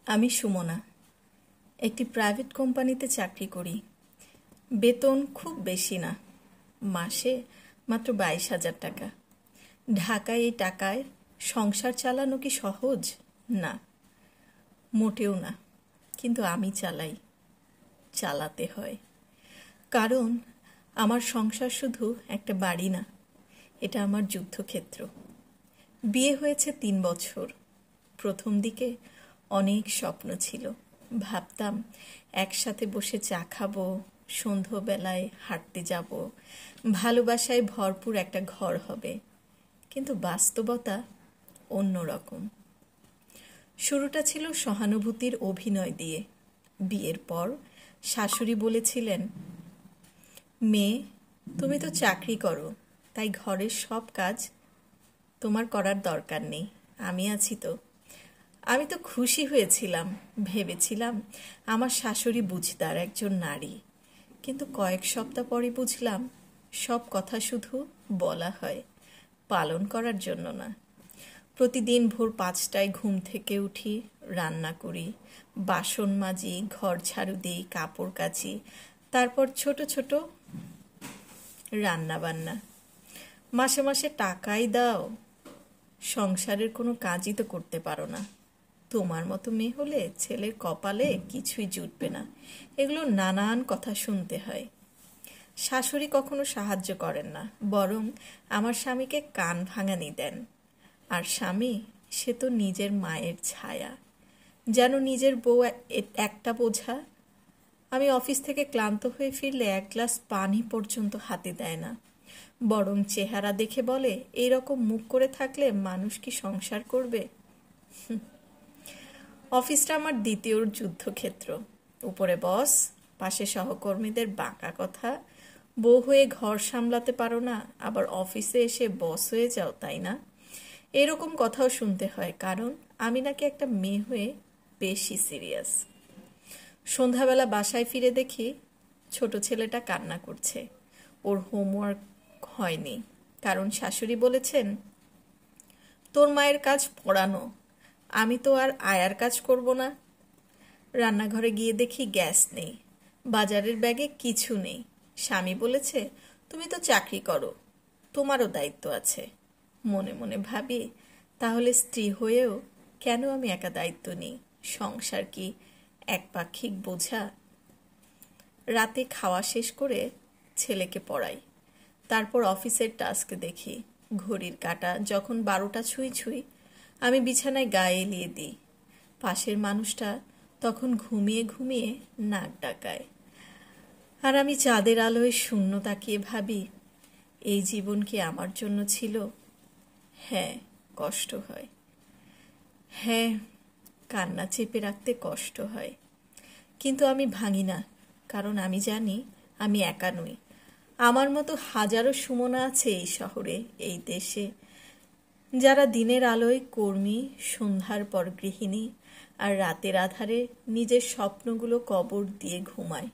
আমি সুমনা একটি প্রাইভেট কোম্পানিতে চাকরি করি। বেতন খুব বেশি না, মাসে মাত্র 22,000 টাকা। ঢাকায় এই টাকায় সংসার চালানো কি সহজ? না, মোটেও না। কিন্তু আমি চালাতে হয়। কারণ আমার সংসার শুধু একটা বাড়ি না, এটা আমার যুদ্ধক্ষেত্র। বিয়ে হয়েছে 3 বছর। প্রথম দিকে অনেক স্বপ্ন ছিল। ভাবতাম একসাথে বসে চা খাবো, সন্ধ্যাবেলায় হাঁটতে যাব, ভালোবাসায় ভরপুর একটা ঘর হবে। কিন্তু বাস্তবতা অন্যরকম। শুরুটা ছিল সহানুভূতির অভিনয় দিয়ে। বিয়ের পর শাশুড়ি বলেছিলেন, মেয়ে, তুমি তো চাকরি করো, তাই ঘরের সব কাজ তোমার করার দরকার নেই, আমি আছি তো। আমি তো খুশি হয়েছিলাম, ভেবেছিলাম আমার শাশুড়ি বুঝদার একজন নারী। কিন্তু কয়েক সপ্তাহ পরে বুঝলাম সব কথা শুধু বলা হয়, পালন করার জন্য না। প্রতিদিন ভোর 5টায় ঘুম থেকে উঠি, রান্না করি, বাসন মাজি, ঘর ঝাড়ু দিই, কাপড় কাচি, তারপর ছোট ছোট রান্না বান্না। মাসে মাসে টাকাই দাও, সংসারের কোনো কাজই তো করতে পারো না। তোমার মতো মেয়ে হলে ছেলের কপালে কিছুই জুটবে না। এগুলো নানান কথা শুনতে হয়। শাশুড়ি কখনো সাহায্য করেন না, বরং আমার স্বামীকে কান ভাঙানি দেন। আর স্বামী, সে তো নিজের মায়ের ছায়া, যেন নিজের বউ একটা বোঝা। আমি অফিস থেকে ক্লান্ত হয়ে ফিরলে 1 গ্লাস পানি পর্যন্ত হাতে দেয় না, বরং চেহারা দেখে বলে, এইরকম মুখ করে থাকলে মানুষ কি সংসার করবে? অফিসটা আমার দ্বিতীয় যুদ্ধক্ষেত্র। উপরে বস, পাশে সহকর্মীদের বাঁকা কথা, বউ হয়ে ঘর সামলাতে পারো না, আবার অফিসে এসে বস হয়ে যাও, তাই না? এরকম কথাও শুনতে হয়, কারণ আমি নাকি একটা মেয়ে হয়ে বেশি সিরিয়াস। সন্ধ্যাবেলা বাসায় ফিরে দেখি ছোট ছেলেটা কান্না করছে। ওর হোমওয়ার্ক হয়নি, কারণ শাশুড়ি বলেছেন, তোর মায়ের কাজ পড়ানো, আমি তো আর আয়ার কাজ করব না। রান্নাঘরে গিয়ে দেখি গ্যাস নেই, বাজারের ব্যাগে কিছু নেই। স্বামী বলেছে, তুমি তো চাকরি করো, তোমারও দায়িত্ব আছে। মনে মনে ভাবি, তাহলে স্ত্রী হয়েও কেন আমি একা দায়িত্ব নিই? সংসার কি একপাক্ষিক বোঝা? রাতে খাওয়া শেষ করে ছেলেকে পড়াই, তারপর অফিসের টাস্ক দেখি। ঘড়ির কাঁটা যখন 12টা ছুঁই ছুঁই, আমি বিছানায় গায়ে এলিয়ে দিই। পাশের মানুষটা তখন ঘুমিয়ে ঘুমিয়ে নাক ডাকায়, আর আমি চাঁদের আলোয় শূন্য তাকিয়ে ভাবি, এই জীবন কি আমার জন্য ছিল? হ্যাঁ, কষ্ট হয়। হ্যাঁ, কান্না চেপে রাখতে কষ্ট হয়। কিন্তু আমি ভাঙি না, কারণ আমি জানি আমি একা নই। আমার মতো হাজারো সুমনা আছে এই শহরে, এই দেশে, যারা দিনের আলোয় কর্মী, সন্ধ্যার পর গৃহিণী, আর রাতের আধারে নিজের স্বপ্নগুলো কবর দিয়ে ঘুমায়।